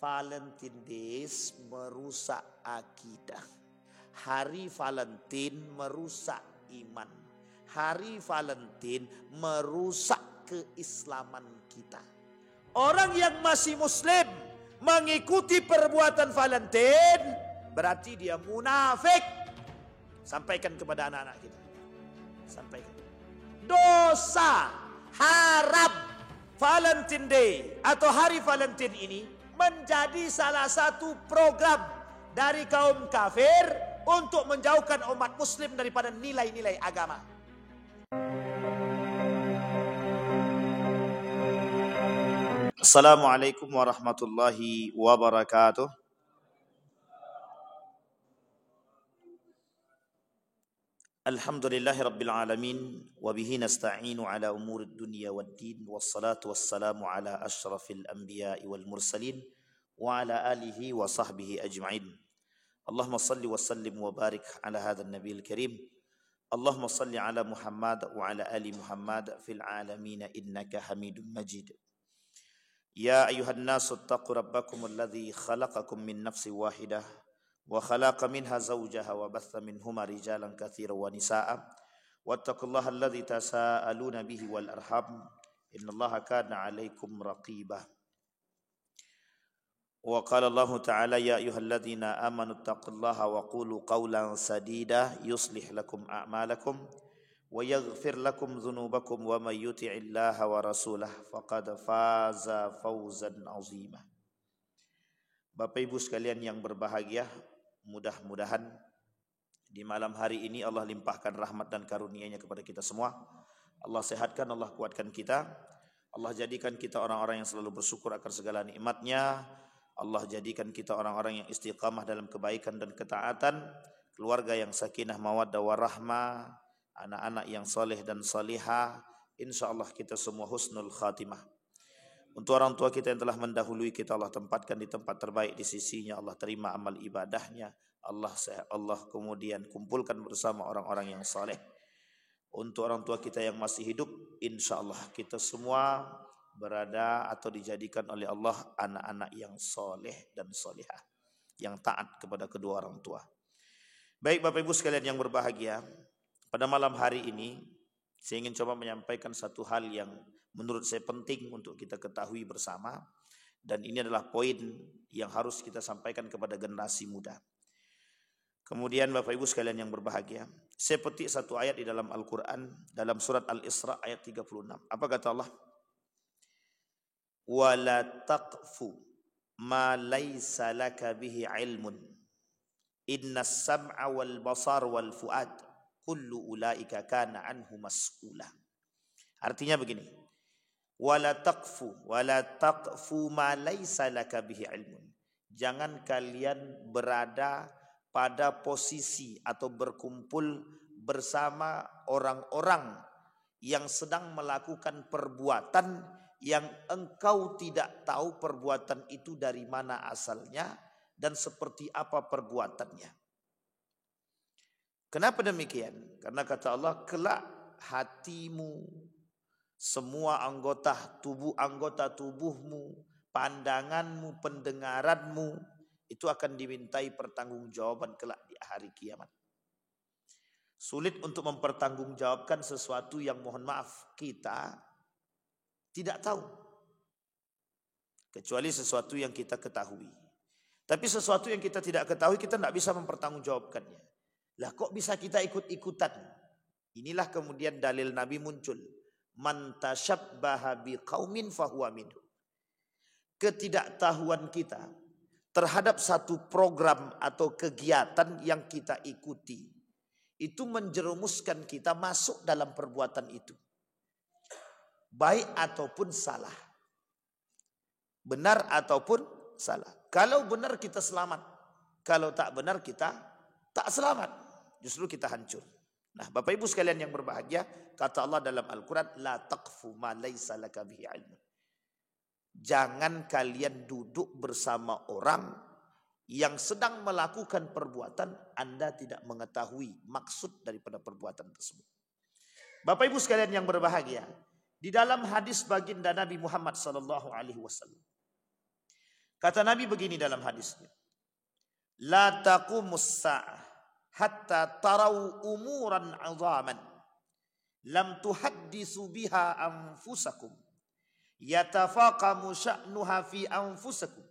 Valentine Days merusak akidah. Hari Valentine merusak iman. Hari Valentine merusak keislaman kita. Orang yang masih muslim mengikuti perbuatan Valentine berarti dia munafik. Sampaikan kepada anak-anak kita. Sampaikan. Dosa haram Valentine Day atau hari Valentine ini menjadi salah satu program dari kaum kafir untuk menjauhkan umat muslim daripada nilai-nilai agama. Assalamualaikum warahmatullahi wabarakatuh. Alhamdulillahi rabbil alamin wa bihi nasta'inu ala umurid dunya waddin wassalatu wassalamu ala asyrafil anbiya'i wal mursalin wa ala alihi wa sahbihi ajma'in. Allahumma salli wa sallim wa barik ala hadzal nabiyil karim. Allahumma salli ala Muhammad wa ala ali Muhammad fil alamin innaka Hamidum Majid. Ya ayuhan nasu ittaqu rabbakum alladzi khalaqakum min nafsin wahidah wa khalaqa minha zawjaha wa batha minhuma rijalan katsiran wa nisaa'a wattaqullaha alladzi tasaaluna bihi wal arham innallaha kana 'alaikum raqibah. Wa qala Allah ta'ala ya ayyuhalladzina amanu ittaqullaha wa qulu qawlan sadida yuslih lakum a'malakum wa yaghfir lakum dhunubakum wa may yuti'illaha wa rasulahu faqad faza fawzan 'azima. Bapak Ibu sekalian yang berbahagia, mudah-mudahan di malam hari ini Allah limpahkan rahmat dan karunia-Nya kepada kita semua. Allah sehatkan, Allah kuatkan kita. Allah jadikan kita orang-orang yang selalu bersyukur akan segala nikmat-Nya. Allah jadikan kita orang-orang yang istiqamah dalam kebaikan dan ketaatan, keluarga yang sakinah mawaddah warahmah, anak-anak yang soleh dan solihah. InsyaAllah kita semua husnul khatimah. Untuk orang tua kita yang telah mendahului kita, Allah tempatkan di tempat terbaik di sisinya. Allah terima amal ibadahnya. Allah kemudian kumpulkan bersama orang-orang yang saleh. Untuk orang tua kita yang masih hidup, insyaallah kita semua berada atau dijadikan oleh Allah anak-anak yang saleh dan salihah, yang taat kepada kedua orang tua. Baik Bapak Ibu sekalian yang berbahagia, pada malam hari ini saya ingin coba menyampaikan satu hal yang menurut saya penting untuk kita ketahui bersama, dan ini adalah poin yang harus kita sampaikan kepada generasi muda. Kemudian Bapak Ibu sekalian yang berbahagia, saya petik satu ayat di dalam Al-Quran, dalam surat Al-Isra ayat 36. Apa kata Allah? وَلَا تَقْفُ مَا لَيْسَ لَكَ بِهِ عِلْمٌ إِنَّ السَّمْعَ وَالْبَصَرَ وَالْفُؤَادَ كُلُّ أُولَئِكَ كَانَ عَنْهُ مَسْئُولًا. Artinya begini, wala taqfu ma laisa laka bihi ilmun. Jangan kalian berada pada posisi atau berkumpul bersama orang-orang yang sedang melakukan perbuatan yang engkau tidak tahu perbuatan itu dari mana asalnya dan seperti apa perbuatannya. Kenapa demikian? Karena kata Allah, kelak hatimu, semua anggota tubuhmu, pandanganmu, pendengaranmu itu akan dimintai pertanggungjawaban kelak di hari kiamat. Sulit untuk mempertanggungjawabkan sesuatu yang mohon maaf kita tidak tahu, kecuali sesuatu yang kita ketahui. Tapi sesuatu yang kita tidak ketahui kita tidak bisa mempertanggungjawabkannya. Lah kok bisa kita ikut-ikutan? Inilah kemudian dalil Nabi muncul. Man tasyabbaha biqaumin fahuwa minhum. Ketidaktahuan kita terhadap satu program atau kegiatan yang kita ikuti itu menjerumuskan kita masuk dalam perbuatan itu, baik ataupun salah, benar ataupun salah. Kalau benar kita selamat, kalau tak benar kita tak selamat, justru kita hancur. Nah, Bapak Ibu sekalian yang berbahagia, kata Allah dalam Al-Quran, la taqfu ma laysa laka bihi ilmun. Jangan kalian duduk bersama orang yang sedang melakukan perbuatan Anda tidak mengetahui maksud daripada perbuatan tersebut. Bapak Ibu sekalian yang berbahagia, di dalam hadis baginda Nabi Muhammad SAW, Kata Nabi begini dalam hadisnya. La taqumus sa'ah hatta tarau umuran 'azaman lam tuhaddisu biha anfusakum yatafaqamu sya'nuha fi anfusakum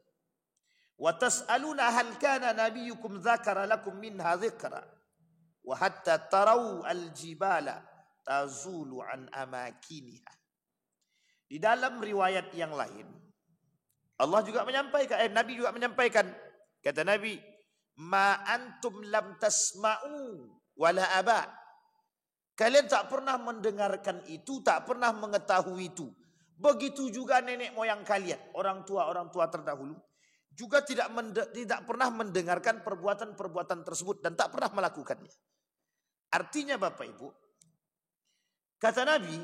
wa tas'aluna hal kana nabiyyukum dzakara lakum minha dzikra wa hatta tarau al-jibala tazulu an amakiniha. Di dalam riwayat yang lain Allah juga menyampaikan, Nabi juga menyampaikan, kata Nabi, ma antum lam tasma'u wala aba. Kalian tak pernah mendengarkan itu, tak pernah mengetahui itu. Begitu juga nenek moyang kalian, orang tua terdahulu juga tidak pernah mendengarkan perbuatan-perbuatan tersebut dan tak pernah melakukannya. Artinya Bapak Ibu, kata Nabi,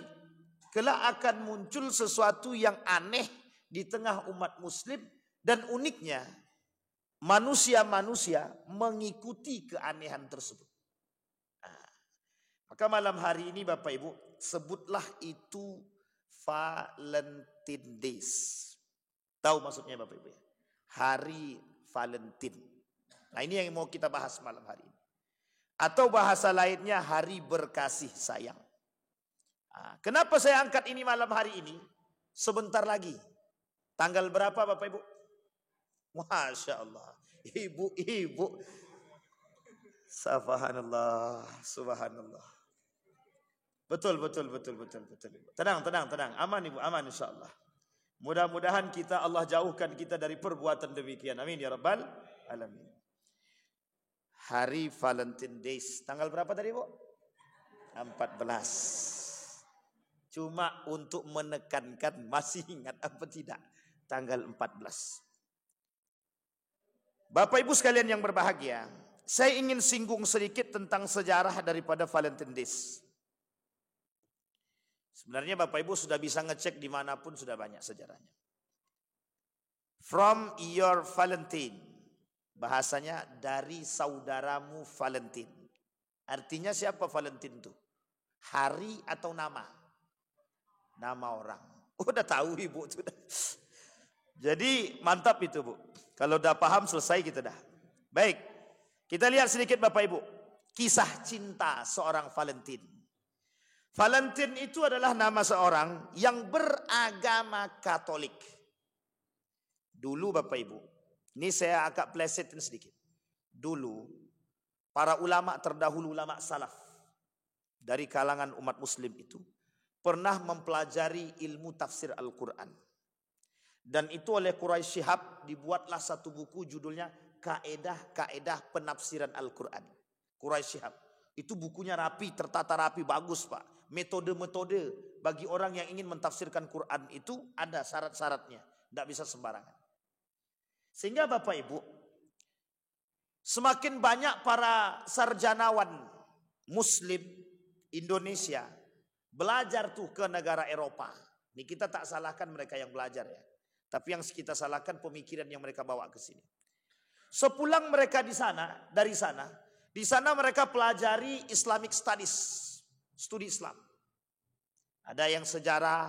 kelak akan muncul sesuatu yang aneh di tengah umat muslim dan uniknya manusia-manusia mengikuti keanehan tersebut. Nah, maka malam hari ini Bapak Ibu, sebutlah itu Valentine Days. Tahu maksudnya Bapak Ibu ya? Hari Valentine. Nah ini yang mau kita bahas malam hari ini. Atau bahasa lainnya hari berkasih sayang. Nah, kenapa saya angkat ini malam hari ini? Sebentar lagi. Tanggal berapa Bapak Ibu? Masya Allah. Ibu-ibu. Subhanallah. Subhanallah. Betul. Tenang. Aman Ibu, aman insya Allah. Mudah-mudahan Allah jauhkan kita dari perbuatan demikian. Amin ya Rabbal Alamin. Hari Valentine Days. Tanggal berapa tadi Bu? 14. Cuma untuk menekankan masih ingat apa tidak? Tanggal 14. Bapak Ibu sekalian yang berbahagia, saya ingin singgung sedikit tentang sejarah daripada Valentine Days. Sebenarnya Bapak Ibu sudah bisa ngecek dimanapun sudah banyak sejarahnya. From your Valentine, bahasanya dari saudaramu Valentine. Artinya siapa Valentine itu? Hari atau nama? Nama orang. Udah tahu Ibu sudah. Jadi mantap itu Bu. Kalau udah paham selesai kita dah. Baik. Kita lihat sedikit Bapak Ibu. Kisah cinta seorang Valentine. Valentine itu adalah nama seorang yang beragama Katolik. Dulu Bapak Ibu. Ini saya agak plesetin sedikit. Dulu para ulama terdahulu, ulama salaf dari kalangan umat muslim itu pernah mempelajari ilmu tafsir Al-Quran. Dan itu oleh Quraisy Shihab dibuatlah satu buku judulnya Kaedah-Kaedah Penafsiran Al-Quran. Quraisy Shihab. Itu bukunya rapi, tertata rapi, bagus Pak. Metode-metode bagi orang yang ingin mentafsirkan Quran itu ada syarat-syaratnya. Tidak bisa sembarangan. Sehingga Bapak Ibu, semakin banyak para sarjanawan Muslim Indonesia belajar tuh ke negara Eropa. Ini kita tak salahkan mereka yang belajar ya. Tapi yang kita salahkan pemikiran yang mereka bawa ke sini. Sepulang mereka di sana, di sana mereka pelajari Islamic Studies, studi Islam. Ada yang sejarah,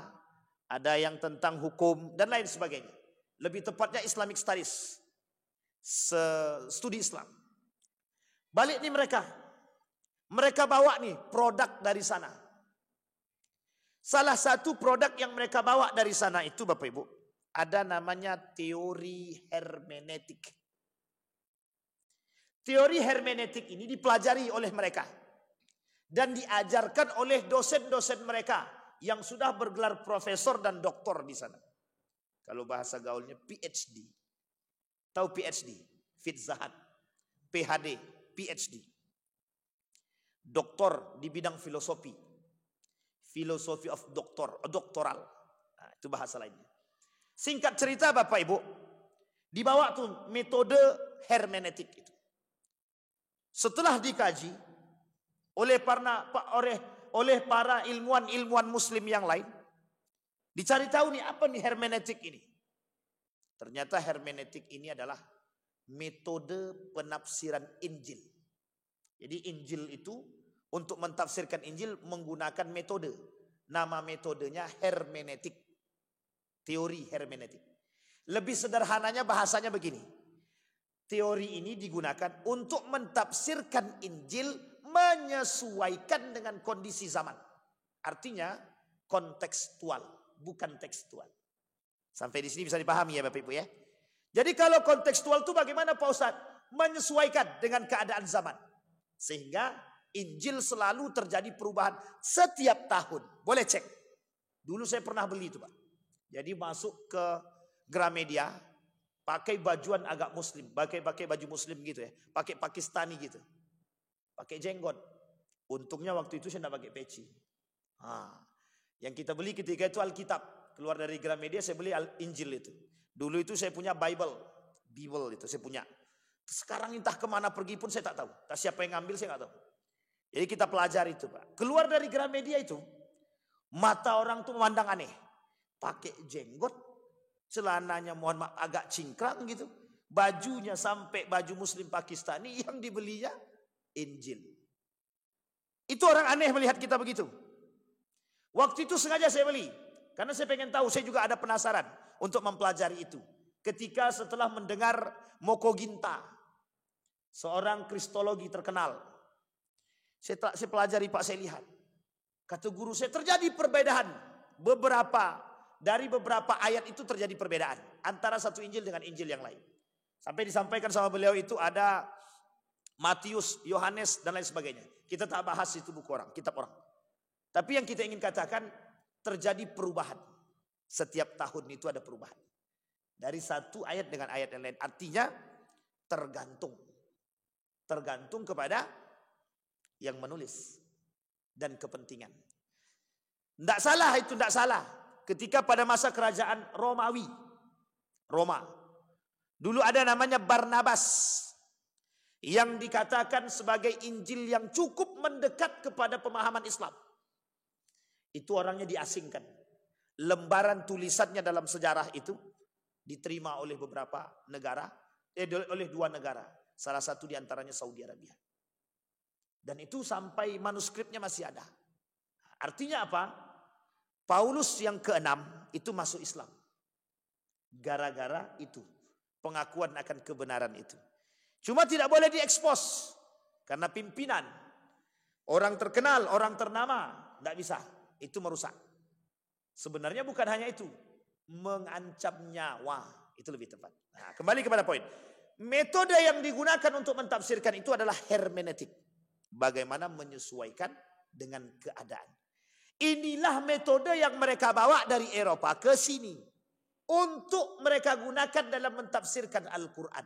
ada yang tentang hukum dan lain sebagainya. Lebih tepatnya Islamic Studies, studi Islam. Balik nih mereka bawa nih produk dari sana. Salah satu produk yang mereka bawa dari sana itu Bapak Ibu, ada namanya teori hermeneutik. Teori hermeneutik ini dipelajari oleh mereka dan diajarkan oleh dosen-dosen mereka yang sudah bergelar profesor dan doktor di sana. Kalau bahasa gaulnya PhD. Tahu PhD? Fitzahat. PhD, PhD. Doktor di bidang filosofi. Philosophy of doktoral. Nah, itu bahasa lainnya. Singkat cerita Bapak Ibu, dibawa tuh metode hermeneutik itu. Setelah dikaji oleh para ilmuwan muslim yang lain, dicari tahu nih apa nih hermeneutik ini. Ternyata hermeneutik ini adalah metode penafsiran Injil. Jadi Injil itu untuk mentafsirkan Injil menggunakan metode. Nama metodenya hermeneutik. Teori hermeneutik. Lebih sederhananya bahasanya begini. Teori ini digunakan untuk mentafsirkan Injil menyesuaikan dengan kondisi zaman. Artinya kontekstual, bukan tekstual. Sampai di sini bisa dipahami ya Bapak Ibu ya. Jadi kalau kontekstual itu bagaimana Pak Ustadz? Menyesuaikan dengan keadaan zaman. Sehingga Injil selalu terjadi perubahan setiap tahun. Boleh cek. Dulu saya pernah beli itu Pak. Jadi masuk ke Gramedia, pakai bajuan agak muslim, pakai baju muslim gitu ya, pakai Pakistani gitu, pakai jenggot. Untungnya waktu itu saya tidak pakai peci. Yang kita beli ketika itu Alkitab, keluar dari Gramedia saya beli Injil itu. Dulu itu saya punya Bible itu saya punya. Sekarang entah kemana pergi pun saya tak tahu. Tak siapa yang ngambil saya nggak tahu. Jadi kita pelajari itu Pak. Keluar dari Gramedia itu, mata orang tuh memandang aneh, pakai jenggot. Celananya mohon maaf agak cingkrang gitu. Bajunya sampai baju muslim Pakistani, yang dibelinya Injil. Itu orang aneh melihat kita begitu. Waktu itu sengaja saya beli. Karena saya pengen tahu, saya juga ada penasaran untuk mempelajari itu. Ketika setelah mendengar Moko Ginta, seorang kristologi terkenal. Saya pelajari Pak, saya lihat. Kata guru saya terjadi perbedaan. Dari beberapa ayat itu terjadi perbedaan antara satu Injil dengan Injil yang lain. Sampai disampaikan sama beliau itu ada Matius, Yohanes dan lain sebagainya. Kita tak bahas itu buku orang, kitab orang. Tapi yang kita ingin katakan terjadi perubahan. Setiap tahun itu ada perubahan. Dari satu ayat dengan ayat yang lain. Artinya tergantung. Tergantung kepada yang menulis dan kepentingan. Tidak salah itu, tidak salah. Ketika pada masa kerajaan Roma, dulu ada namanya Barnabas yang dikatakan sebagai Injil yang cukup mendekat kepada pemahaman Islam. Itu orangnya diasingkan. Lembaran tulisannya dalam sejarah itu diterima oleh beberapa negara, oleh 2 negara. Salah satu diantaranya Saudi Arabia. Dan itu sampai manuskripnya masih ada. Artinya apa? Paulus yang ke-6 itu masuk Islam. Gara-gara itu. Pengakuan akan kebenaran itu. Cuma tidak boleh diekspos. Karena pimpinan. Orang terkenal, orang ternama. Tidak bisa. Itu merusak. Sebenarnya bukan hanya itu. Mengancam nyawa. Itu lebih tepat. Nah, kembali kepada poin. Metode yang digunakan untuk mentafsirkan itu adalah hermeneutik. Bagaimana menyesuaikan dengan keadaan. Inilah metode yang mereka bawa dari Eropa ke sini. Untuk mereka gunakan dalam mentafsirkan Al-Quran.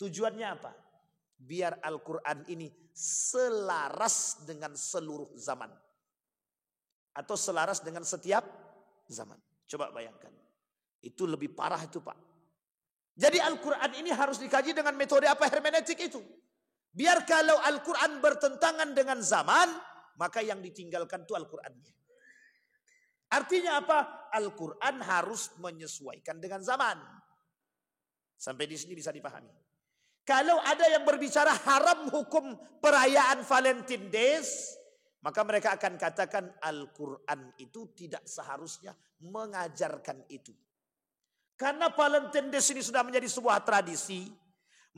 Tujuannya apa? Biar Al-Quran ini selaras dengan seluruh zaman. Atau selaras dengan setiap zaman. Coba bayangkan. Itu lebih parah itu Pak. Jadi Al-Quran ini harus dikaji dengan metode apa? Hermeneutik itu. Biar kalau Al-Quran bertentangan dengan zaman, maka yang ditinggalkan itu Al-Qurannya. Artinya apa? Al-Quran harus menyesuaikan dengan zaman. Sampai di sini bisa dipahami. Kalau ada yang berbicara haram hukum perayaan Valentine Days, maka mereka akan katakan Al-Quran itu tidak seharusnya mengajarkan itu. Karena Valentine Days ini sudah menjadi sebuah tradisi,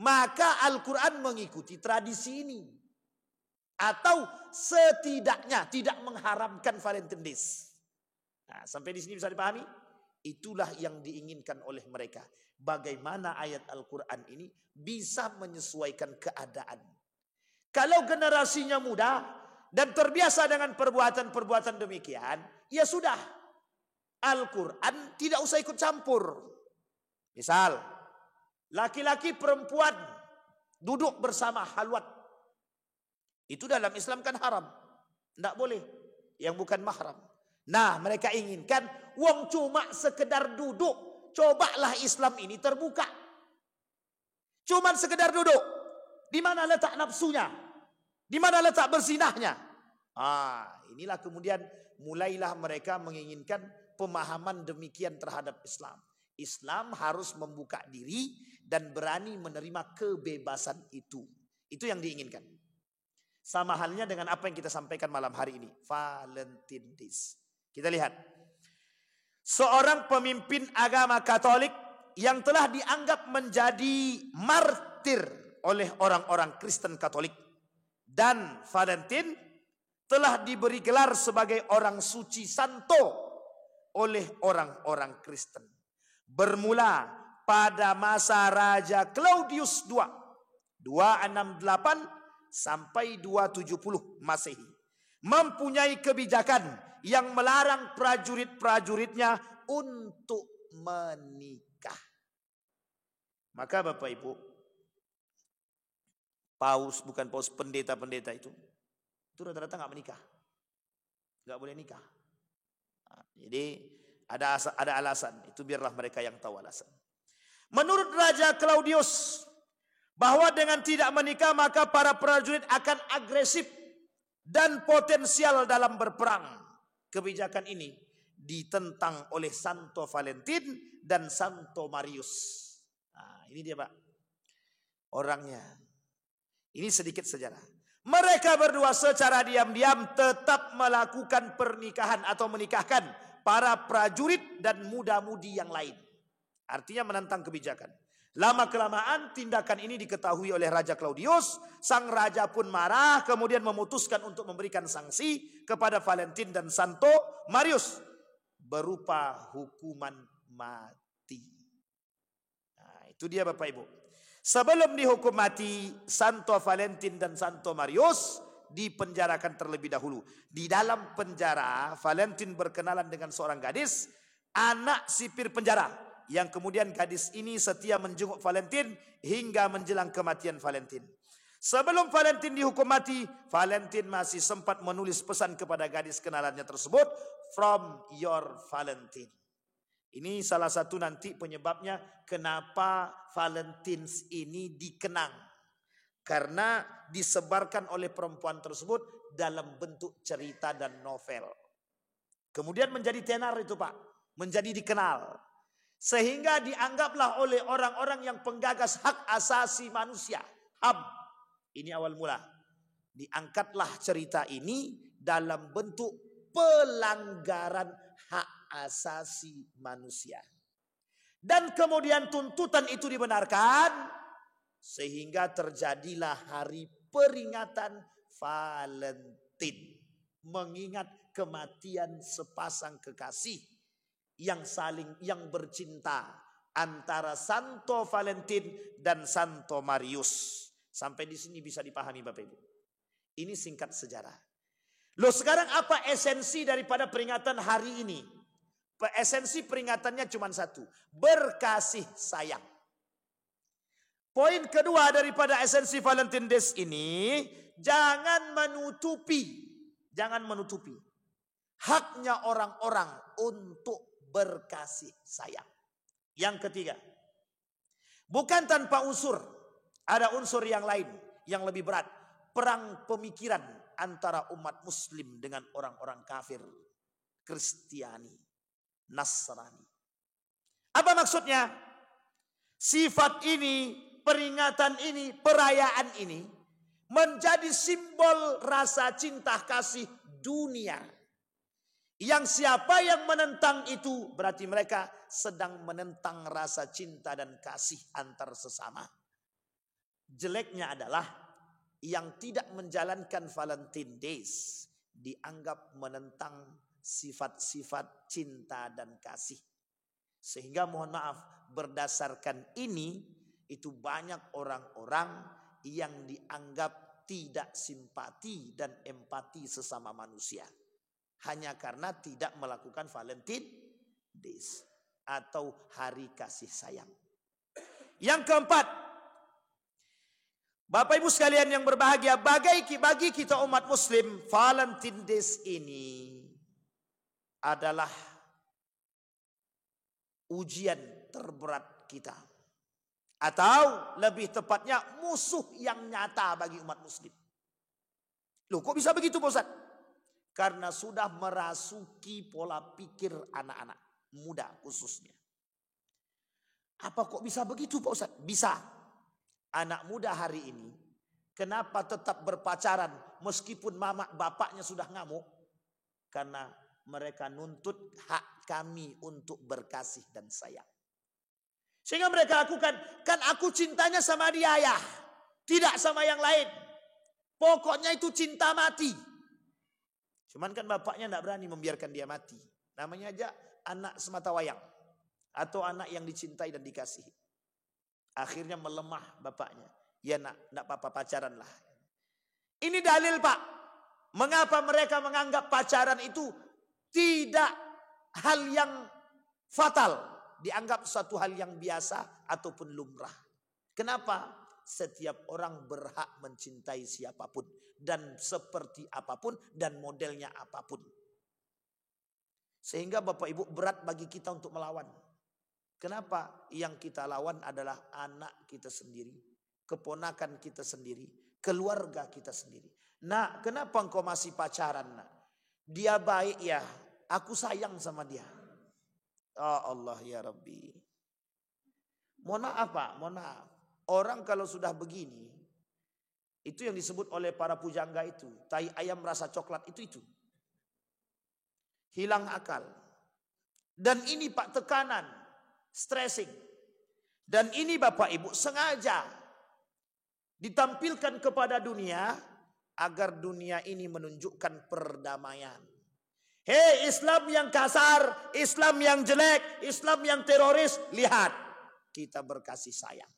maka Al-Quran mengikuti tradisi ini. Atau setidaknya tidak mengharamkan Valentine Days. Nah, sampai di sini bisa dipahami? Itulah yang diinginkan oleh mereka. Bagaimana ayat Al-Quran ini bisa menyesuaikan keadaan. Kalau generasinya muda dan terbiasa dengan perbuatan-perbuatan demikian, ya sudah. Al-Quran tidak usah ikut campur. Misal, laki-laki perempuan duduk bersama halwat. Itu dalam Islam kan haram. Tidak boleh. Yang bukan mahram. Nah, mereka inginkan wong cuma sekedar duduk. Cobalah Islam ini terbuka. Cuma sekedar duduk. Di mana letak nafsunya? Di mana letak berzinahnya? Inilah kemudian mulailah mereka menginginkan pemahaman demikian terhadap Islam. Islam harus membuka diri dan berani menerima kebebasan itu. Itu yang diinginkan. Sama halnya dengan apa yang kita sampaikan malam hari ini. Valentine Days. Kita lihat. seorang pemimpin agama Katolik yang telah dianggap menjadi martir oleh orang-orang Kristen Katolik. Dan Valentin telah diberi gelar sebagai orang suci santo oleh orang-orang Kristen. Bermula pada masa Raja Claudius II, 268 sampai 270 Masehi, mempunyai kebijakan yang melarang prajurit-prajuritnya untuk menikah. Maka Bapak Ibu, pendeta-pendeta itu rata-rata nggak menikah, nggak boleh nikah. Nah, jadi ada alasan, itu biarlah mereka yang tahu alasan. Menurut Raja Claudius, bahwa dengan tidak menikah maka para prajurit akan agresif dan potensial dalam berperang. Kebijakan ini ditentang oleh Santo Valentin dan Santo Marius. Nah, ini dia Pak orangnya. Ini sedikit sejarah. Mereka berdua secara diam-diam tetap melakukan pernikahan atau menikahkan para prajurit dan muda-mudi yang lain. Artinya menentang kebijakan. Lama-kelamaan tindakan ini diketahui oleh Raja Claudius. Sang raja pun marah, kemudian memutuskan untuk memberikan sanksi kepada Valentin dan Santo Marius berupa hukuman mati. Nah, itu dia Bapak Ibu. Sebelum dihukum mati, Santo Valentin dan Santo Marius dipenjarakan terlebih dahulu. Di dalam penjara, Valentin berkenalan dengan seorang gadis, anak sipir penjara, yang kemudian gadis ini setia menjenguk Valentin hingga menjelang kematian Valentin. Sebelum Valentin dihukum mati, Valentin masih sempat menulis pesan kepada gadis kenalannya tersebut, "From your Valentin." Ini salah satu nanti penyebabnya kenapa Valentins ini dikenang. Karena disebarkan oleh perempuan tersebut dalam bentuk cerita dan novel. Kemudian menjadi tenar itu Pak, menjadi dikenal. Sehingga dianggaplah oleh orang-orang yang penggagas hak asasi manusia, HAM. Ini awal mula. Diangkatlah cerita ini dalam bentuk pelanggaran hak asasi manusia. Dan kemudian tuntutan itu dibenarkan, sehingga terjadilah hari peringatan Valentin. Mengingat kematian sepasang kekasih yang bercinta antara Santo Valentin dan Santo Marius. Sampai di sini bisa dipahami Bapak Ibu. Ini singkat sejarah. Loh sekarang apa esensi daripada peringatan hari ini? Esensi peringatannya cuma satu. Berkasih sayang. Poin kedua daripada esensi Valentine Days ini. Jangan menutupi haknya orang-orang untuk berkasih sayang. Yang ketiga. Bukan tanpa unsur. Ada unsur yang lain yang lebih berat. Perang pemikiran antara umat muslim dengan orang-orang kafir, Kristiani, Nasrani. Apa maksudnya? Sifat ini, peringatan ini, perayaan ini menjadi simbol rasa cinta kasih dunia. Yang siapa yang menentang itu berarti mereka sedang menentang rasa cinta dan kasih antar sesama. Jeleknya adalah yang tidak menjalankan Valentine Days dianggap menentang sifat-sifat cinta dan kasih. Sehingga mohon maaf, berdasarkan ini itu banyak orang-orang yang dianggap tidak simpati dan empati sesama manusia. Hanya karena tidak melakukan Valentine Days atau hari kasih sayang. Yang keempat, Bapak Ibu sekalian yang berbahagia, bagi kita umat muslim, Valentine Days ini adalah ujian terberat kita. Atau lebih tepatnya musuh yang nyata bagi umat muslim. Loh kok bisa begitu Pak Ustaz? Karena sudah merasuki pola pikir anak-anak muda khususnya. Apa kok bisa begitu Pak Ustaz? Bisa. Anak muda hari ini kenapa tetap berpacaran meskipun mama bapaknya sudah ngamuk? Karena mereka nuntut hak kami untuk berkasih dan sayang. Sehingga mereka lakukan, kan aku cintanya sama dia ya, tidak sama yang lain. Pokoknya itu cinta mati. Cuman kan bapaknya tidak berani membiarkan dia mati. Namanya aja anak semata wayang. Atau anak yang dicintai dan dikasihi. Akhirnya melemah bapaknya. Ya nak apa-apa pacaran lah. Ini dalil Pak. Mengapa mereka menganggap pacaran itu tidak hal yang fatal. Dianggap suatu hal yang biasa ataupun lumrah. Kenapa? Setiap orang berhak mencintai siapapun. Dan seperti apapun dan modelnya apapun. Sehingga Bapak Ibu berat bagi kita untuk melawan. Kenapa? Yang kita lawan adalah anak kita sendiri. Keponakan kita sendiri. Keluarga kita sendiri. Nah, kenapa engkau masih pacaran? Nak? Dia baik ya. Aku sayang sama dia. Oh Allah ya Rabbi. Mohon maaf Pak, mohon maaf. Orang kalau sudah begini, itu yang disebut oleh para pujangga itu. Tai ayam rasa coklat itu. Hilang akal. Dan ini Pak tekanan, stressing. Dan ini Bapak Ibu sengaja ditampilkan kepada dunia agar dunia ini menunjukkan perdamaian. Hei Islam yang kasar, Islam yang jelek, Islam yang teroris, lihat kita berkasih sayang.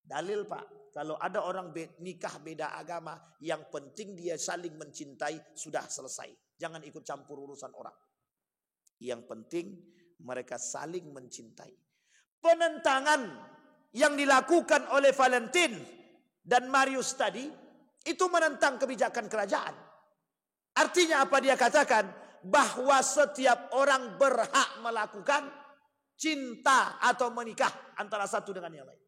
Dalil Pak, kalau ada orang nikah beda agama, yang penting dia saling mencintai, sudah selesai. Jangan ikut campur urusan orang. Yang penting mereka saling mencintai. Penentangan yang dilakukan oleh Valentine dan Marius tadi, itu menentang kebijakan kerajaan. Artinya apa dia katakan? Bahwa setiap orang berhak melakukan cinta atau menikah antara satu dengan yang lain.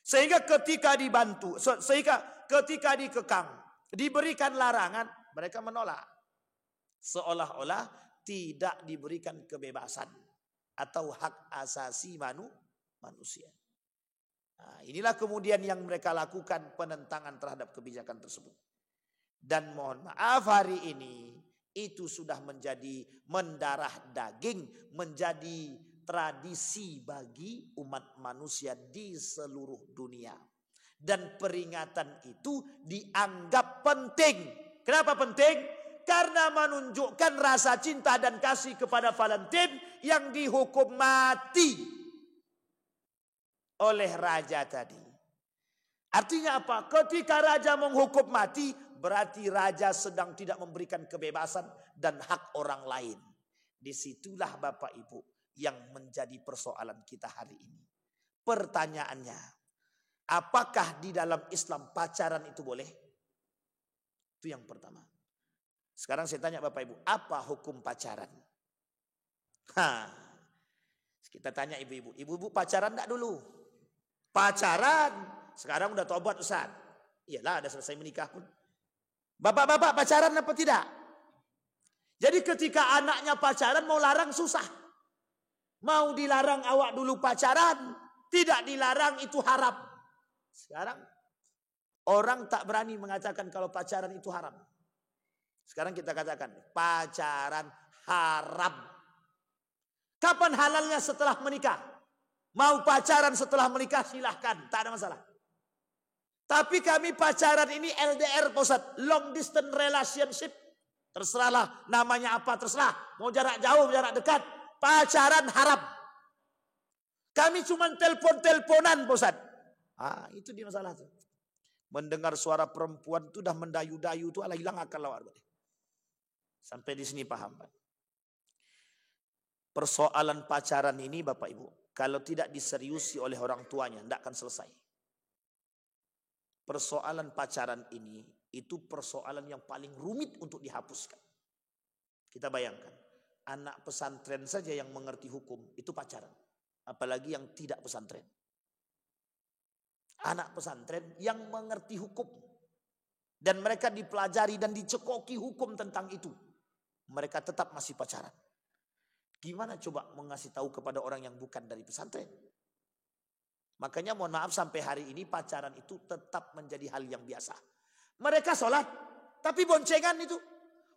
Sehingga ketika dibantu, sehingga ketika dikekang, diberikan larangan, mereka menolak. Seolah-olah tidak diberikan kebebasan atau hak asasi manusia. Nah, inilah kemudian yang mereka lakukan penentangan terhadap kebijakan tersebut. Dan mohon maaf hari ini itu sudah menjadi mendarah daging, menjadi tradisi bagi umat manusia di seluruh dunia. Dan peringatan itu dianggap penting. Kenapa penting? Karena menunjukkan rasa cinta dan kasih kepada Valentine yang dihukum mati oleh raja tadi. Artinya apa? Ketika raja menghukum mati, berarti raja sedang tidak memberikan kebebasan dan hak orang lain. Disitulah Bapak Ibu yang menjadi persoalan kita hari ini. Pertanyaannya, apakah di dalam Islam pacaran itu boleh? Itu yang pertama. Sekarang saya tanya Bapak Ibu, apa hukum pacaran? Kita tanya ibu-ibu. Ibu-ibu pacaran enggak dulu? Pacaran. Sekarang udah tobat Ustaz. Iyalah, udah selesai menikah pun. Bapak-bapak pacaran apa tidak? Jadi ketika anaknya pacaran mau larang susah. Mau dilarang awak dulu pacaran, tidak dilarang itu haram. Sekarang orang tak berani mengatakan kalau pacaran itu haram. Sekarang kita katakan pacaran haram. Kapan halalnya? Setelah menikah. Mau pacaran setelah menikah silahkan, tak ada masalah. Tapi kami pacaran ini LDR Ustaz, long distance relationship. Terserahlah namanya apa, terserah. Mau jarak jauh, jarak dekat. Pacaran haram. Kami cuma telepon-teleponan Ustaz. Itu dia masalah tuh. Mendengar suara perempuan itu dah mendayu-dayu itu, hilang akal lawar. Sampai di sini paham Pak. Persoalan pacaran ini Bapak Ibu, kalau tidak diseriusi oleh orang tuanya, tidak akan selesai. Persoalan pacaran ini, itu persoalan yang paling rumit untuk dihapuskan. Kita bayangkan, anak pesantren saja yang mengerti hukum, itu pacaran. Apalagi yang tidak pesantren. Anak pesantren yang mengerti hukum. Dan mereka dipelajari dan dicekoki hukum tentang itu. Mereka tetap masih pacaran. Gimana coba mengasih tahu kepada orang yang bukan dari pesantren? Makanya mohon maaf sampai hari ini pacaran itu tetap menjadi hal yang biasa. Mereka sholat tapi boncengan itu.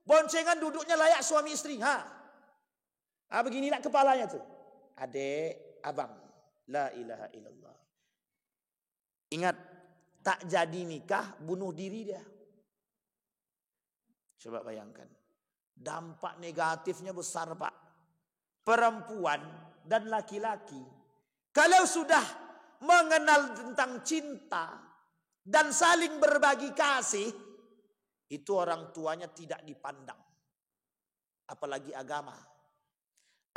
Boncengan duduknya layak suami istri. Beginilah kepalanya tuh. Adik, abang. La ilaha illallah. Ingat, tak jadi nikah, bunuh diri dia. Coba bayangkan. Dampak negatifnya besar, Pak. Perempuan dan laki-laki, kalau sudah mengenal tentang cinta dan saling berbagi kasih, itu orang tuanya tidak dipandang. Apalagi agama.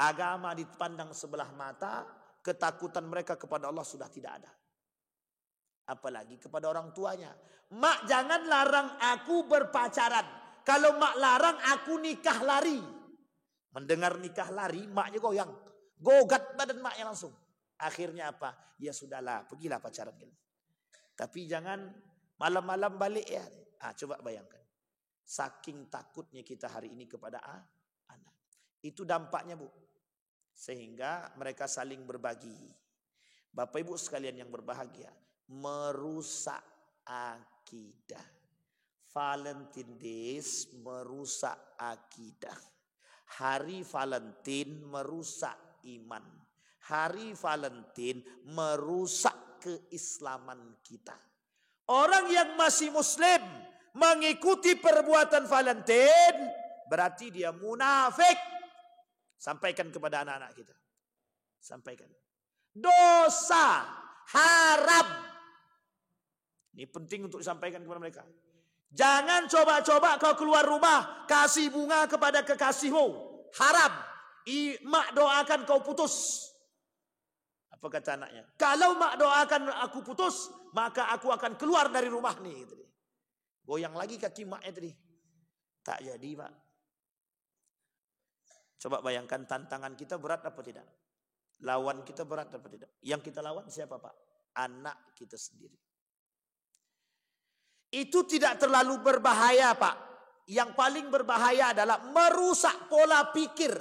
Agama dipandang sebelah mata, ketakutan mereka kepada Allah sudah tidak ada. Apalagi kepada orang tuanya. Mak, jangan larang aku berpacaran. Kalau mak larang aku nikah lari. Mendengar nikah lari, maknya goyang. Gogat badan maknya langsung. Akhirnya apa? Ya sudahlah, pergilah pacaran. Tapi jangan malam-malam balik ya. Coba bayangkan. Saking takutnya kita hari ini kepada anak. Itu dampaknya, Bu. Sehingga mereka saling berbagi. Bapak Ibu sekalian yang berbahagia, merusak akidah. Valentine Days merusak akidah. Hari Valentine merusak iman. Hari Valentine merusak keislaman kita. Orang yang masih muslim mengikuti perbuatan Valentine berarti dia munafik. Sampaikan kepada anak-anak kita. Sampaikan. Dosa haram. Ini penting untuk disampaikan kepada mereka. Jangan coba-coba kau keluar rumah kasih bunga kepada kekasihmu. Haram. Mak doakan kau putus. Apa kata anaknya? Kalau mak doakan aku putus, maka aku akan keluar dari rumah nih. Goyang lagi kaki maknya tadi. Tak jadi, Pak. Coba bayangkan tantangan kita berat apa tidak? Lawan kita berat apa tidak? Yang kita lawan siapa, Pak? Anak kita sendiri. Itu tidak terlalu berbahaya, Pak. Yang paling berbahaya adalah merusak pola pikir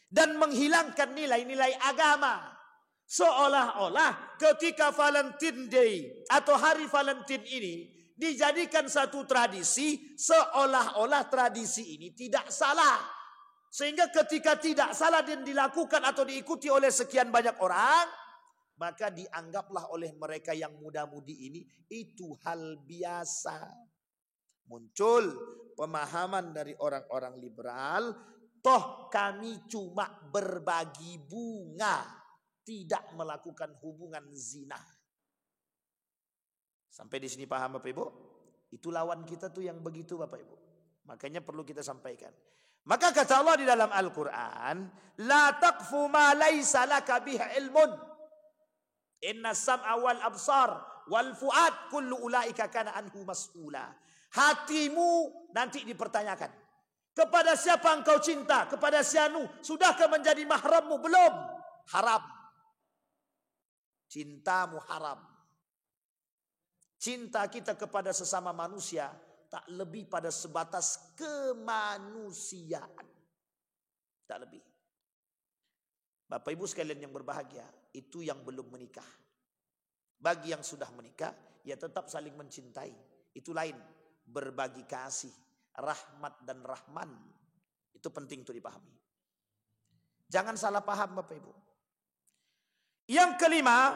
dan menghilangkan nilai-nilai agama. Seolah-olah ketika Valentine Day atau hari Valentine ini dijadikan satu tradisi, seolah-olah tradisi ini tidak salah. Sehingga ketika tidak salah dan dilakukan atau diikuti oleh sekian banyak orang, maka dianggaplah oleh mereka yang muda-mudi ini itu hal biasa. Muncul pemahaman dari orang-orang liberal, toh kami cuma berbagi bunga, tidak melakukan hubungan zina. Sampai di sini paham Bapak Ibu? Itu lawan kita tuh yang begitu Bapak Ibu. Makanya perlu kita sampaikan. Maka kata Allah di dalam Al-Quran, La taqfu ma laysa laka bihi ilmun. Inna sam'a wal absar wal fuad kullu ulaika kana anhu mas'ula. Hatimu nanti dipertanyakan. Kepada siapa engkau cinta? Kepada sianu. Sudahkah menjadi mahrammu? Belum. Haram. Cintamu haram. Cinta kita kepada sesama manusia tak lebih pada sebatas kemanusiaan. Tak lebih. Bapak Ibu sekalian yang berbahagia, itu yang belum menikah. Bagi yang sudah menikah, ya tetap saling mencintai. Itu lain. Berbagi kasih, rahmat dan rahman. Itu penting untuk dipahami. Jangan salah paham Bapak Ibu. Yang kelima,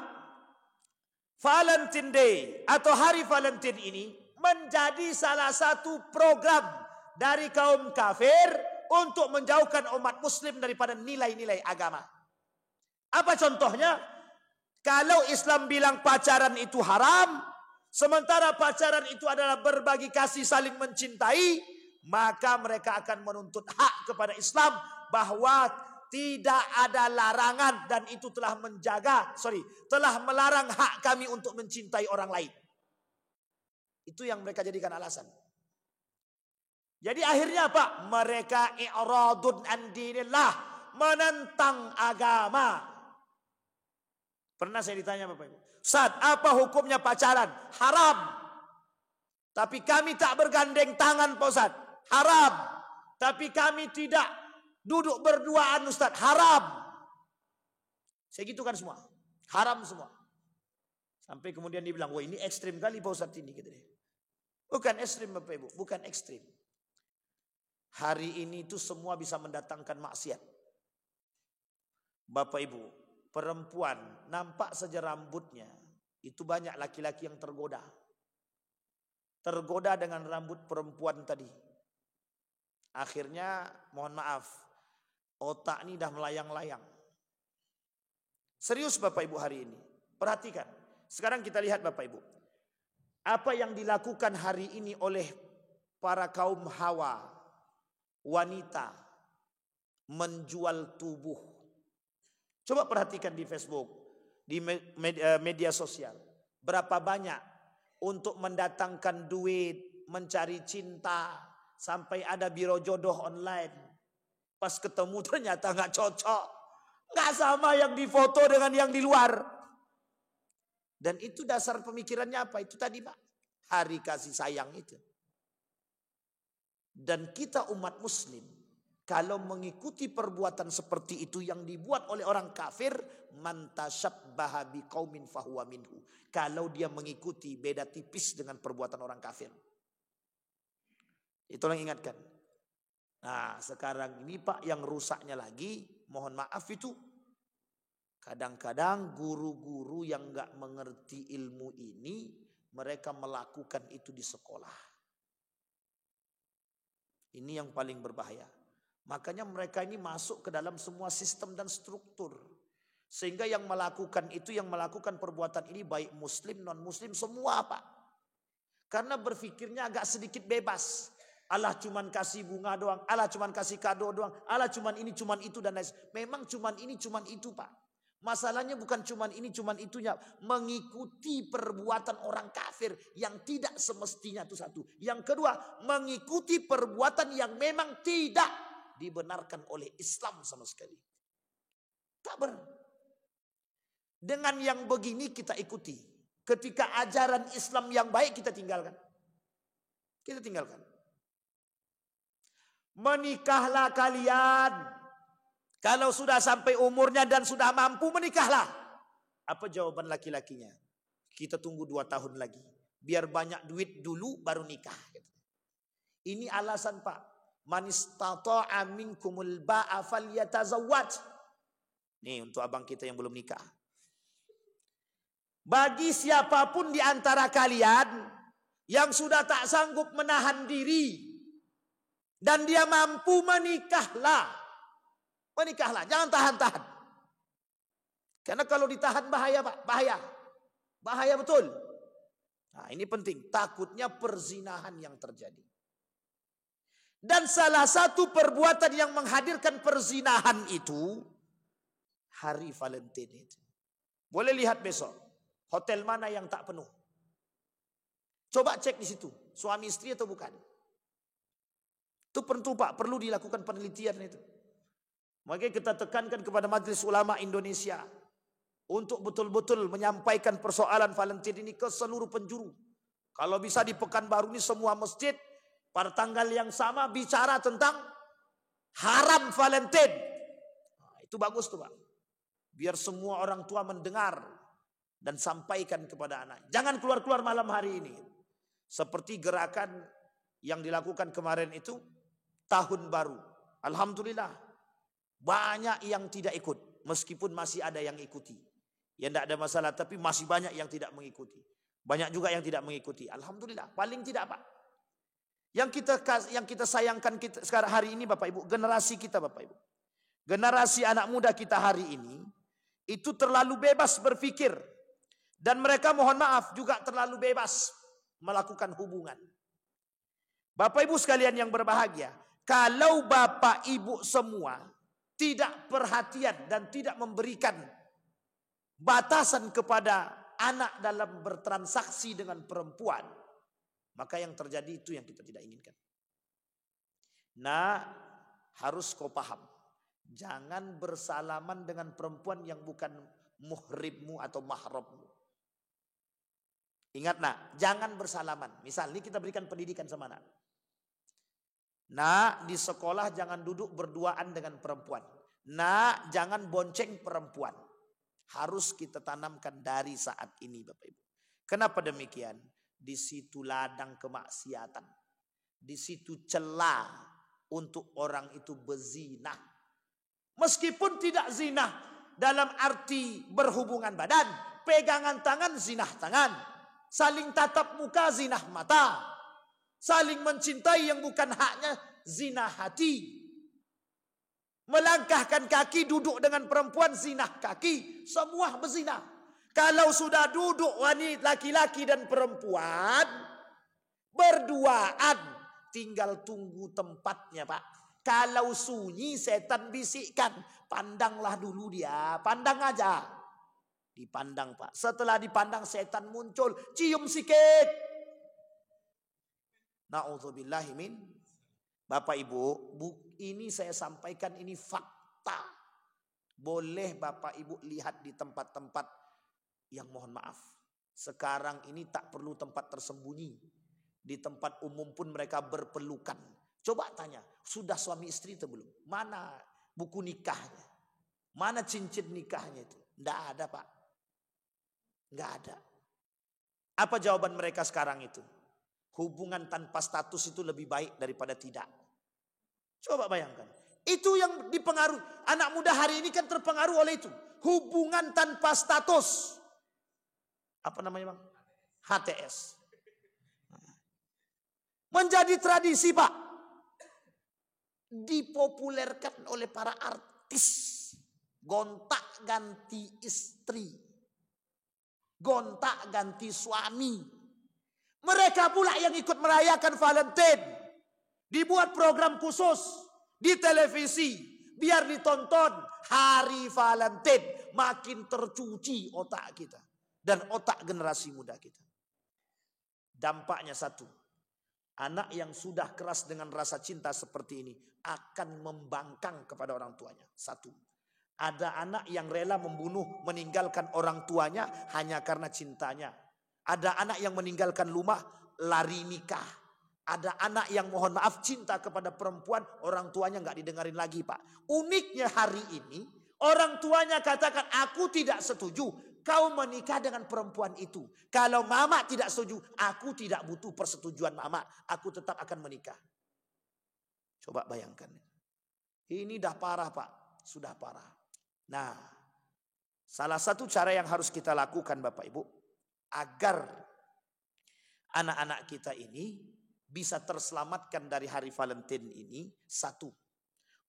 Valentine Day atau hari Valentine ini menjadi salah satu program dari kaum kafir untuk menjauhkan umat muslim daripada nilai-nilai agama. Apa contohnya? Kalau Islam bilang pacaran itu haram, sementara pacaran itu adalah berbagi kasih saling mencintai, maka mereka akan menuntut hak kepada Islam bahwa tidak ada larangan dan itu telah melarang hak kami untuk mencintai orang lain. Itu yang mereka jadikan alasan. Jadi akhirnya apa? Mereka i'radun an dinillah, menentang agama. Pernah saya ditanya Bapak Ibu, Ustaz, apa hukumnya pacaran? Haram. Tapi kami tak bergandeng tangan Pak Ustaz. Haram. Tapi kami tidak duduk berduaan Ustaz. Haram. Saya gitu kan semua. Haram semua. Sampai kemudian dia bilang, wah ini ekstrim kali Pak Ustaz ini. Gitu deh. Bukan ekstrim Bapak Ibu, bukan ekstrim. Hari ini itu semua bisa mendatangkan maksiat. Bapak Ibu, perempuan nampak saja rambutnya, itu banyak laki-laki yang tergoda. Tergoda dengan rambut perempuan tadi. Akhirnya mohon maaf, otak ini dah melayang-layang. Serius Bapak Ibu hari ini. Perhatikan. Sekarang kita lihat Bapak Ibu. Apa yang dilakukan hari ini oleh para kaum hawa, wanita, menjual tubuh. Coba perhatikan di Facebook, di media sosial. Berapa banyak untuk mendatangkan duit, mencari cinta, sampai ada biro jodoh online. Pas ketemu ternyata nggak cocok. Nggak sama yang difoto dengan yang di luar. Dan itu dasar pemikirannya apa? Itu tadi Pak. Hari kasih sayang itu. Dan kita umat muslim, kalau mengikuti perbuatan seperti itu yang dibuat oleh orang kafir, man tasyabbaha biqaumin fahuwa minhu. Kalau dia mengikuti, beda tipis dengan perbuatan orang kafir. Itu yang ingatkan. Nah sekarang ini Pak yang rusaknya lagi, mohon maaf itu. Kadang-kadang guru-guru yang gak mengerti ilmu ini, mereka melakukan itu di sekolah. Ini yang paling berbahaya. Makanya mereka ini masuk ke dalam semua sistem dan struktur. Sehingga yang melakukan itu, yang melakukan perbuatan ini baik muslim, non muslim, semua Pak. Karena berpikirnya agak sedikit bebas. Allah cuman kasih bunga doang, Allah cuman kasih kado doang, Allah cuman ini, cuman itu dan lain. Memang cuman ini, cuman itu Pak. Masalahnya bukan cuman ini, cuman itunya. Mengikuti perbuatan orang kafir yang tidak semestinya itu satu. Yang kedua, mengikuti perbuatan yang memang tidak dibenarkan oleh Islam sama sekali. Tak benar. Dengan yang begini kita ikuti. Ketika ajaran Islam yang baik kita tinggalkan. Kita tinggalkan. Menikahlah kalian. Kalau sudah sampai umurnya dan sudah mampu, menikahlah. Apa jawaban laki-lakinya? Kita tunggu 2 tahun lagi. Biar banyak duit dulu baru nikah. Ini alasan Pak. Man istata'a minkumul ba'a falyatazawwaj. Nih untuk abang kita yang belum nikah. Bagi siapapun di antara kalian yang sudah tak sanggup menahan diri dan dia mampu, menikahlah. Menikahlah, jangan tahan-tahan. Karena kalau ditahan bahaya Pak, bahaya. Bahaya betul. Nah ini penting, takutnya perzinahan yang terjadi. Dan salah satu perbuatan yang menghadirkan perzinahan itu, hari Valentine itu. Boleh lihat besok, hotel mana yang tak penuh. Coba cek di situ, suami istri atau bukan. Itu perlu Pak, perlu dilakukan penelitian itu. Makanya kita tekankan kepada Majelis Ulama Indonesia untuk betul-betul menyampaikan persoalan Valentine ini ke seluruh penjuru. Kalau bisa di Pekanbaru ini semua masjid pada tanggal yang sama bicara tentang haram Valentine. Nah, itu bagus tuh Pak. Biar semua orang tua mendengar dan sampaikan kepada anak. Jangan keluar-keluar malam hari ini. Seperti gerakan yang dilakukan kemarin itu tahun baru. Alhamdulillah. Banyak yang tidak ikut. Meskipun masih ada yang ikuti. Ya tidak ada masalah. Tapi masih banyak yang tidak mengikuti. Banyak juga yang tidak mengikuti. Alhamdulillah. Paling tidak Pak. Yang kita sayangkan sekarang hari ini Bapak Ibu. Generasi kita Bapak Ibu. Generasi anak muda kita hari ini. Itu terlalu bebas berpikir. Dan mereka mohon maaf juga terlalu bebas melakukan hubungan. Bapak Ibu sekalian yang berbahagia. Kalau Bapak Ibu semua tidak perhatian dan tidak memberikan batasan kepada anak dalam bertransaksi dengan perempuan, maka yang terjadi itu yang kita tidak inginkan. Nah, harus kau paham. Jangan bersalaman dengan perempuan yang bukan muhrimmu atau mahrammu. Ingat nak, jangan bersalaman. Misal ini kita berikan pendidikan sama anak. Nah, di sekolah jangan duduk berduaan dengan perempuan. Nah, jangan bonceng perempuan. Harus kita tanamkan dari saat ini Bapak Ibu. Kenapa demikian? Di situ ladang kemaksiatan. Di situ celah untuk orang itu berzina. Meskipun tidak zina dalam arti berhubungan badan, pegangan tangan zinah tangan, saling tatap muka zinah mata, saling mencintai yang bukan haknya zinah hati, melangkahkan kaki duduk dengan perempuan zinah kaki, semua berzina. Kalau sudah duduk wanita laki-laki dan perempuan berduaan, tinggal tunggu tempatnya, Pak. Kalau sunyi setan bisikkan, pandanglah dulu dia, pandang aja. Dipandang, Pak. Setelah dipandang setan muncul, cium sikit. Na'udzubillahi min. Bapak Ibu, ini saya sampaikan ini fakta. Boleh Bapak Ibu lihat di tempat-tempat yang mohon maaf. Sekarang ini tak perlu tempat tersembunyi. Di tempat umum pun mereka berpelukan. Coba tanya, sudah suami istri itu belum? Mana buku nikahnya? Mana cincin nikahnya itu? Tidak ada, Pak. Tidak ada. Apa jawaban mereka sekarang itu? Hubungan tanpa status itu lebih baik daripada tidak. Coba bayangkan. Itu yang dipengaruhi. Anak muda hari ini kan terpengaruh oleh itu. Hubungan tanpa status. Apa namanya, Bang? HTS. Menjadi tradisi, Pak. Dipopulerkan oleh para artis. Gontak ganti istri. Gontak ganti suami. Mereka pula yang ikut merayakan Valentine. Dibuat program khusus di televisi. Biar ditonton hari Valentine. Makin tercuci otak kita. Dan otak generasi muda kita. Dampaknya satu. Anak yang sudah keras dengan rasa cinta seperti ini akan membangkang kepada orang tuanya. Satu. Ada anak yang rela membunuh, meninggalkan orang tuanya hanya karena cintanya. Ada anak yang meninggalkan rumah, lari nikah. Ada anak yang mohon maaf cinta kepada perempuan, orang tuanya nggak didengarin lagi, Pak. Uniknya hari ini, orang tuanya katakan, aku tidak setuju kau menikah dengan perempuan itu. Kalau mama tidak setuju, aku tidak butuh persetujuan mama. Aku tetap akan menikah. Coba bayangkan. Ini dah parah, Pak. Sudah parah. Nah, salah satu cara yang harus kita lakukan Bapak Ibu, agar anak-anak kita ini bisa terselamatkan dari hari Valentine ini. Satu,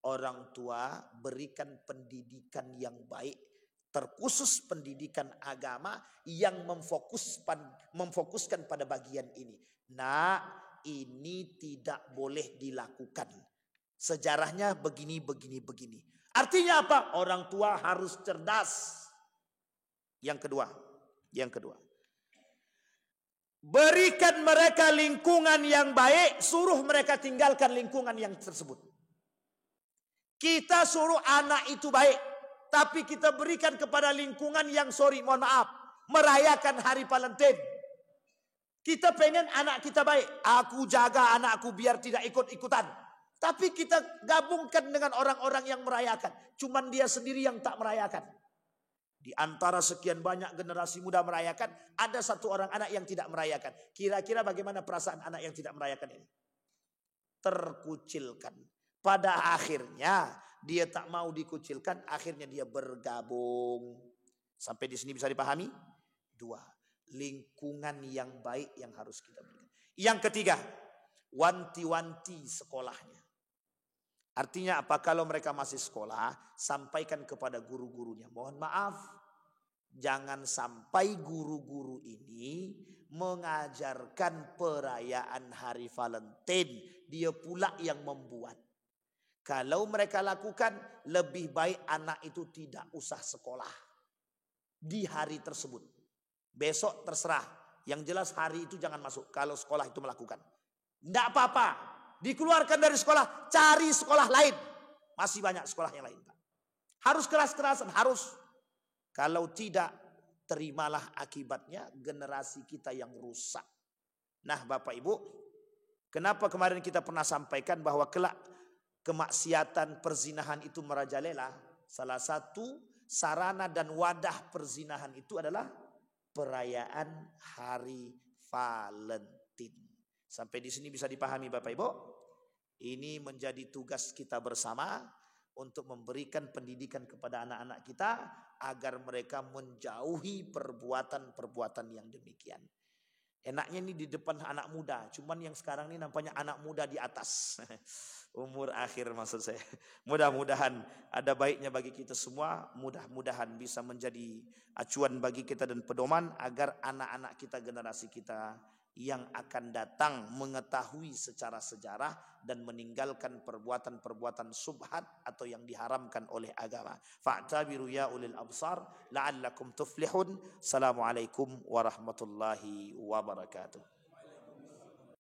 orang tua berikan pendidikan yang baik. Terkhusus pendidikan agama yang memfokuskan pada bagian ini. Nah, ini tidak boleh dilakukan. Sejarahnya begini. Artinya apa? Orang tua harus cerdas. Yang kedua. Berikan mereka lingkungan yang baik, suruh mereka tinggalkan lingkungan yang tersebut. Kita suruh anak itu baik. Tapi kita berikan kepada lingkungan yang mohon maaf, merayakan hari Valentine. Kita pengen anak kita baik. Aku jaga anakku biar tidak ikut-ikutan. Tapi kita gabungkan dengan orang-orang yang merayakan. Cuman dia sendiri yang tak merayakan. Di antara sekian banyak generasi muda merayakan, ada satu orang anak yang tidak merayakan. Kira-kira bagaimana perasaan anak yang tidak merayakan ini? Terkucilkan. Pada akhirnya dia tak mau dikucilkan, akhirnya dia bergabung. Sampai di sini bisa dipahami? Dua, lingkungan yang baik yang harus kita berikan. Yang ketiga, wanti-wanti sekolahnya. Artinya apa? Kalau mereka masih sekolah, sampaikan kepada guru-gurunya. Mohon maaf, jangan sampai guru-guru ini mengajarkan perayaan hari Valentine. Dia pula yang membuat. Kalau mereka lakukan, lebih baik anak itu tidak usah sekolah di hari tersebut. Besok terserah. Yang jelas hari itu jangan masuk kalau sekolah itu melakukan. Tidak apa-apa. Dikeluarkan dari sekolah, cari sekolah lain. Masih banyak sekolah yang lain, Pak. Harus keras-kerasan, harus. Kalau tidak, terimalah akibatnya generasi kita yang rusak. Nah Bapak Ibu, kenapa kemarin kita pernah sampaikan bahwa kelak kemaksiatan perzinahan itu merajalela. Salah satu sarana dan wadah perzinahan itu adalah perayaan hari Valentine. Sampai di sini bisa dipahami Bapak Ibu? Ini menjadi tugas kita bersama untuk memberikan pendidikan kepada anak-anak kita agar mereka menjauhi perbuatan-perbuatan yang demikian. Enaknya ini di depan anak muda, cuman yang sekarang ini nampaknya anak muda di atas umur akhir maksud saya. Mudah-mudahan ada baiknya bagi kita semua, mudah-mudahan bisa menjadi acuan bagi kita dan pedoman agar anak-anak kita, generasi kita yang akan datang mengetahui secara sejarah dan meninggalkan perbuatan-perbuatan subhat atau yang diharamkan oleh agama. Fa'tabiru ya ulil absar la'allakum tuflihun. Assalamualaikum warahmatullahi wabarakatuh.